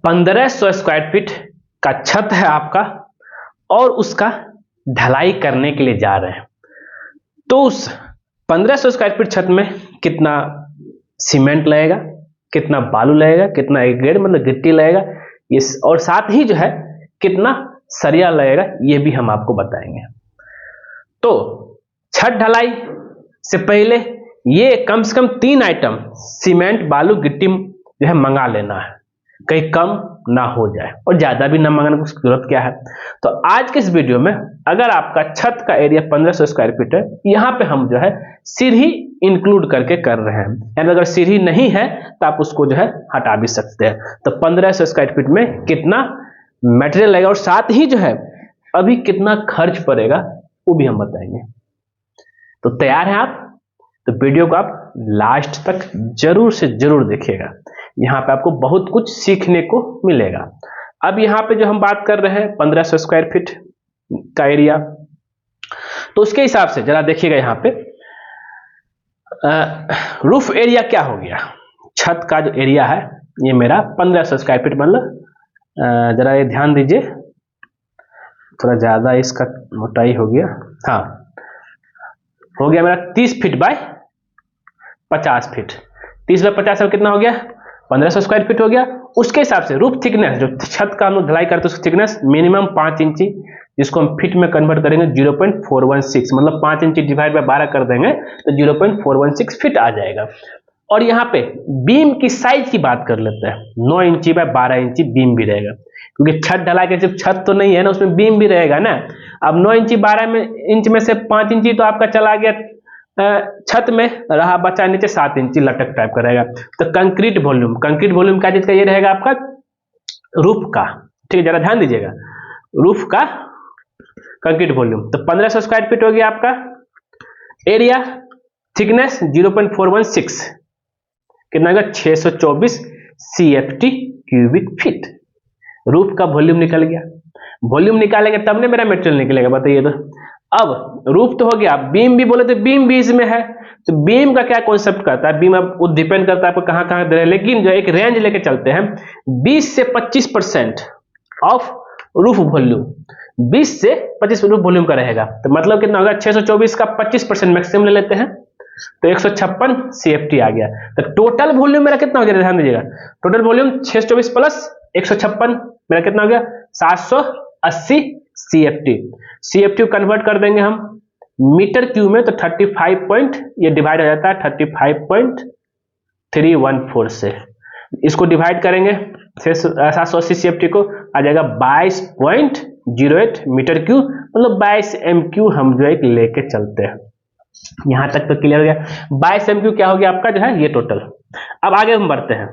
1500 square feet का छत है आपका और उसका ढलाई करने के लिए जा रहे हैं। तो उस 1500 स्क्वायर फीट छत में कितना सीमेंट लगेगा, कितना बालू लगेगा, कितना एग्रीगेट मतलब गिट्टी लगेगा, ये और साथ ही जो है कितना सरिया लगेगा, ये भी हम आपको बताएंगे। तो छत ढलाई से पहले ये कम से कम 3 आइटम सीमेंट बालू गिट्टी जो है मंगा लेना है, कहीं कम ना हो जाए और ज्यादा भी ना मंगाने की जरूरत क्या है। तो आज के इस वीडियो में अगर आपका छत का एरिया 1500 स्क्वायर फीट है, यहाँ पे हम जो है सीढ़ी इंक्लूड करके कर रहे हैं, यानी अगर सीढ़ी नहीं है तो आप उसको जो है हटा भी सकते हैं। तो 1500 स्क्वायर फीट में कितना मटेरियल लगेगा और साथ ही जो है अभी कितना खर्च पड़ेगा वो भी हम बताएंगे। तो तैयार हैं आप? तो वीडियो को आप लास्ट तक जरूर से जरूर देखिएगा, यहाँ पे आपको बहुत कुछ सीखने को मिलेगा। अब यहाँ पे जो हम बात कर रहे हैं 1500 स्क्वायर फीट का एरिया, तो उसके हिसाब से जरा देखिएगा यहाँ पे रूफ एरिया क्या हो गया। छत का जो एरिया है ये मेरा 1500 स्क्वायर फीट, मतलब जरा ये ध्यान दीजिए, थोड़ा ज्यादा इसका मोटाई हो गया, हाँ हो गया मेरा 30 फीट बाय 50 फीट। 30 बाय 50 में कितना हो गया? 1500 स्क्वायर फीट हो गया। उसके हिसाब से रूफ थिकनेस, जो छत का हम लोग ढलाई करते हैं उसकी थिकनेस मिनिमम 5 इंची, जिसको हम फीट में कन्वर्ट करेंगे 0.416, मतलब 5 इंची डिवाइड बाय 12 कर देंगे तो 0.416 फीट आ जाएगा। और यहाँ पे बीम की साइज की बात कर लेते हैं, 9 इंची बाय 12 इंची बीम भी रहेगा, क्योंकि छत ढलाई के सिर्फ छत तो नहीं है ना, उसमें बीम भी रहेगा ना। अब 9 इंची 12 इंच में से 5 इंची तो आपका चला गया छत में, रहा बचा नीचे 7 इंची लटक टाइप का रहेगा। तो कंक्रीट वॉल्यूम क्या चीज का ये रहेगा आपका? रूफ का, ठीक है, जरा ध्यान दीजिएगा, रूफ का कंक्रीट वॉल्यूम। तो 1500 स्क्वायर फीट हो गया आपका एरिया, थिकनेस 0.416, कितना होगा? 624 CFT क्यूबिक फीट। रूफ का वॉल्यूम निकल गया, वॉल्यूम निकालेंगे तब ना मेरा मटेरियल निकलेगा, बताइए तो। अब रूफ तो हो गया, बीम भी बोले तो बीम भी इसमें है। तो बीम का क्या कॉन्सेप्ट करता है? बीम अब वो डिपेंड करता है आपको कहाँ कहाँ दे रहे हैं, लेकिन जो एक रेंज लेके चलते हैं 20 से 25% ऑफ रूफ वॉल्यूम, 20 से 25 रूफ वॉल्यूम का रहेगा। तो मतलब कितना होगा? 624 का 25% मैक्सिमम ले लेते हैं तो 156 CFT आ गया। तो टोटल वॉल्यूम मेरा कितना हो गया? ध्यान दीजिएगा, टोटल वॉल्यूम 624 प्लस 156 मेरा कितना हो गया? 780 CFT कन्वर्ट कर देंगे हम मीटर क्यूब में तो 35 पॉइंट, ये डिवाइड हो जाता है 35.314 से। इसको डिवाइड करेंगे 780 CFT को आ जाएगा 22.08 मीटर क्यूब, मतलब 22 MQ हम जो एक लेके चलते हैं। यहां तक तो क्लियर हो गया। 22 MQ क्या हो गया आपका जो है ये टोटल। अब आगे हम बढ़ते हैं।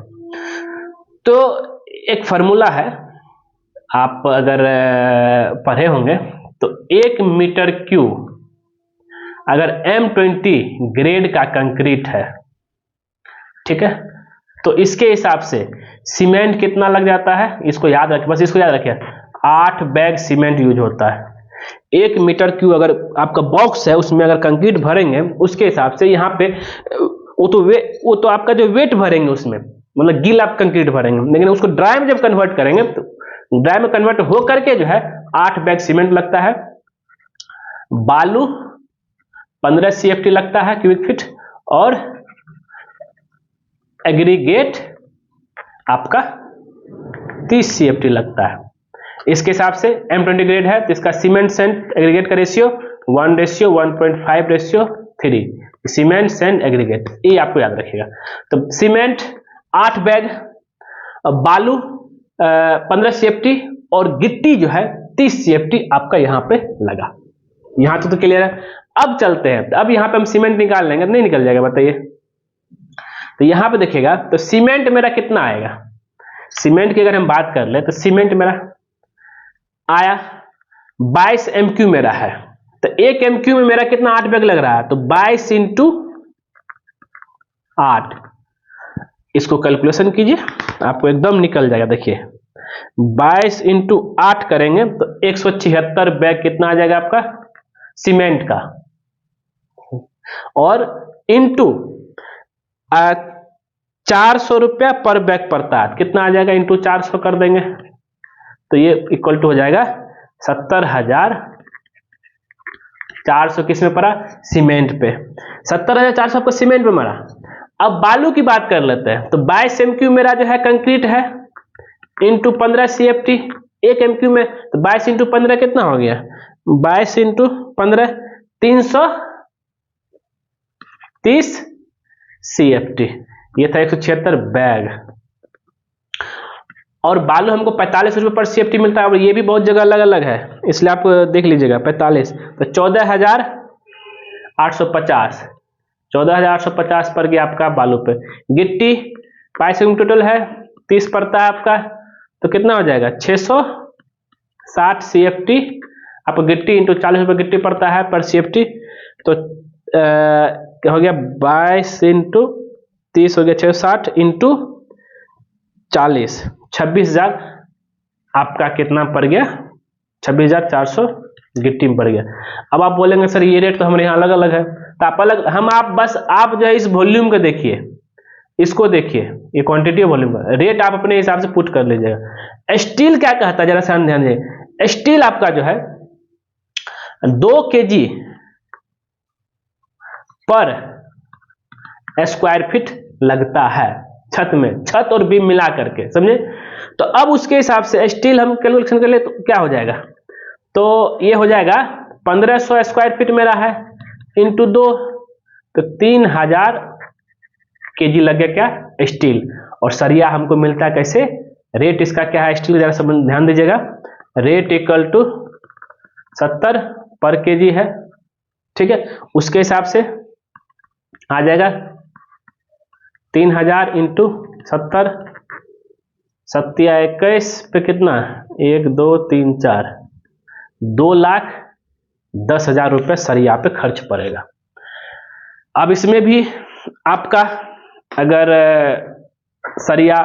तो एक फॉर्मूला है, आप अगर पढ़े होंगे तो 1 मीटर क्यूब अगर M20 ग्रेड का कंक्रीट है, ठीक है, तो इसके हिसाब से सीमेंट कितना लग जाता है, इसको याद रखिए, बस इसको याद रखिए, 8 बैग सीमेंट यूज होता है। 1 मीटर क्यूब अगर आपका बॉक्स है उसमें अगर कंक्रीट भरेंगे उसके हिसाब से यहाँ पे वो तो आपका जो वेट भरेंगे उसमें, मतलब गीला आप कंक्रीट भरेंगे, लेकिन उसको ड्राई में जब कन्वर्ट करेंगे तो ड्राई में कन्वर्ट हो करके जो है 8 बैग सीमेंट लगता है। बालू 15 CFT लगता है क्यूबिक फीट, और एग्रीगेट आपका 30 CFT लगता है। इसके हिसाब से M20 ग्रेड है तो इसका सीमेंट सेंट एग्रीगेट का रेशियो 1:1.5:3, सीमेंट सेंट एग्रीगेट, ये आपको याद रखिएगा। तो सीमेंट 8 बैग, बालू 15 CFT और गिट्टी जो है 30 CFT आपका यहाँ पे लगा। यहाँ तो क्लियर है। अब चलते हैं, अब यहाँ पे हम सीमेंट निकाल लेंगे, नहीं निकल जाएगा बताइए। तो यहाँ पे देखिएगा तो सीमेंट मेरा कितना आएगा, सीमेंट की अगर हम बात कर ले तो सीमेंट मेरा आया 22 MQ मेरा है, तो 1 MQ में मेरा कितना 8 बैग लग रहा है, तो 22 × 8, इसको कैलकुलेशन कीजिए आपको एकदम निकल जाएगा। देखिए 22 × 8 करेंगे तो 176 बैग कितना आ जाएगा आपका सीमेंट का, और इंटू 400 रुपया पर बैग पड़ता है, कितना आ जाएगा, इंटू 400 कर देंगे तो ये इक्वल टू हो जाएगा 70,400 किस में पड़ा, सीमेंट पे। 70,400 आपको सीमेंट पे मरा। अब बालू की बात कर लेते हैं, तो 22 MQ मेरा जो है कंक्रीट है, इंटू 15 CFT 1 MQ में, तो 22 इंटू 15 कितना हो गया, 22 इंटू 15 330 CFT, ये था 176 बैग। और बालू हमको 45 रुपये पर CFT मिलता है, और ये भी बहुत जगह अलग अलग है, इसलिए आप देख लीजिएगा 45, तो 14,850 14,850 पर गया आपका बालू पे। गिट्टी 22 टोटल है, 30 पड़ता है आपका, तो कितना हो जाएगा 660 CFT आपको गिट्टी, इंटू 40 रुपये गिट्टी पड़ता है पर CFT, तो क्या हो गया 22 इंटू 30 हो गया 660 इंटू 40, 26,000 आपका कितना पड़ गया, 26,400 गिट्टी में पड़ गया। अब आप बोलेंगे सर ये रेट तो हमारे यहाँ अलग अलग है, तो आप अलग हम आप बस आप जो है इस वॉल्यूम को देखिए, इसको देखिए, ये क्वांटिटी वॉल्यूम का रेट आप अपने हिसाब से पुट कर लीजिएगा। स्टील क्या कहता है जरा सा ध्यान दीजिए, स्टील आपका जो है 2 kg पर स्क्वायर फीट लगता है छत में, छत और बीम मिला करके, समझे। तो अब उसके हिसाब से स्टील हम कैलकुलेशन कर ले तो क्या हो जाएगा, तो ये हो जाएगा 1500 स्क्वायर फीट मेरा है इंटू 2, तो 3000 kg लग गया क्या स्टील। और सरिया हमको मिलता है कैसे, रेट इसका क्या है स्टील, जरा सब ध्यान दीजिएगा, रेट इक्वल टू 70 पर kg है, ठीक है। उसके हिसाब से आ जाएगा 3000 इंटू 70, 7 पे कितना, 1 2 3 4, 2,10,000 रुपये सरिया पे खर्च पड़ेगा। अब इसमें भी आपका अगर सरिया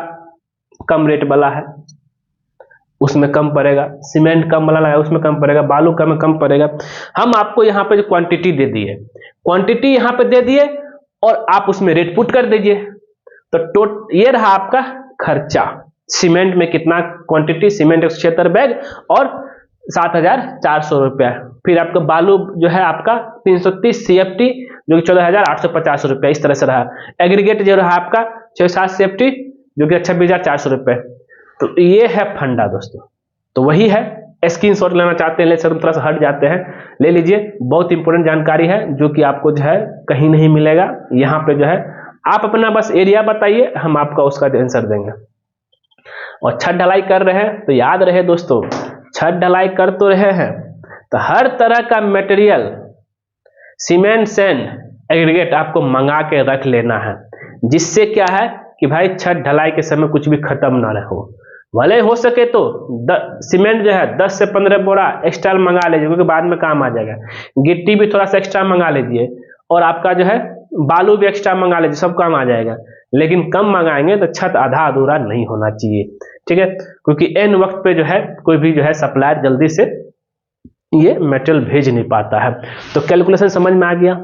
कम रेट वाला है उसमें कम पड़ेगा, सीमेंट कम वाला है उसमें कम पड़ेगा, बालू कम पड़ेगा। हम आपको यहाँ पे जो क्वांटिटी दे दिए, क्वांटिटी यहाँ पे दे दिए और आप उसमें रेट पुट कर दीजिए, तो ये रहा आपका खर्चा। सीमेंट में कितना क्वांटिटी, सीमेंट 176 बैग और 7,400 रुपया। फिर आपका बालू जो है आपका 330 CFT जो कि 14,850 रुपया, इस तरह से रहा। एग्रीगेट जो रहा आपका 6-7 CFT जो कि 26,400 रुपये। तो ये है फंडा दोस्तों, तो वही है। स्क्रीनशॉट लेना चाहते हैं ले सर, थोड़ा सा हट जाते हैं, ले लीजिए, बहुत इंपॉर्टेंट जानकारी है जो कि आपको जो है कहीं नहीं मिलेगा। यहाँ पे जो है आप अपना बस एरिया बताइए, हम आपका उसका आंसर देंगे। और छत ढलाई कर रहे हैं तो याद रहे दोस्तों, छत ढलाई कर तो रहे हैं तो हर तरह का मटेरियल, सीमेंट, सैंड, एग्रीगेट आपको मंगा के रख लेना है, जिससे क्या है कि भाई छत ढलाई के समय कुछ भी खत्म ना रहो। भले हो सके तो सीमेंट जो है 10 से 15 बोरा एक्स्ट्रा मंगा लीजिए, क्योंकि बाद में काम आ जाएगा। गिट्टी भी थोड़ा सा एक्स्ट्रा मंगा लीजिए, और आपका जो है बालू भी एक्स्ट्रा मंगा लीजिए, सब काम आ जाएगा। लेकिन कम मंगाएंगे तो छत आधा अधूरा नहीं होना चाहिए, ठीक है, क्योंकि एन वक्त पे जो है कोई भी जो है सप्लायर जल्दी से ये मेटेरियल भेज नहीं पाता है। तो कैलकुलेशन समझ में आ गया,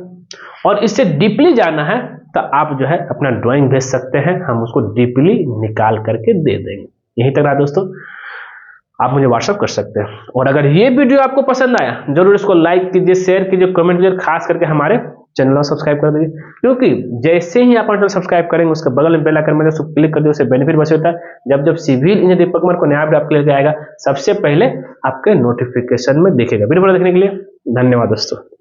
और इससे डीपली जाना है तो आप जो है अपना ड्राइंग भेज सकते हैं, हम उसको डीपली निकाल करके दे देंगे। यहीं तक रहा दोस्तों, आप मुझे व्हाट्सअप कर सकते हैं। और अगर ये वीडियो आपको पसंद आया जरूर इसको लाइक कीजिए, शेयर कीजिए, कमेंट कीजिए, खास करके हमारे चैनल को सब्सक्राइब कर दीजिए, क्योंकि जैसे ही आप चैनल सब्सक्राइब करेंगे उसके बगल में बेल आइकन में उसको क्लिक कर दीजिए, उससे बेनिफिट बस होता है। जब जब सिविल इंजीनियर दीपक कुमार को नया वीडियो आपके लिए आएगा सबसे पहले आपके नोटिफिकेशन में दिखेगा। वीडियो देखने के लिए धन्यवाद दोस्तों।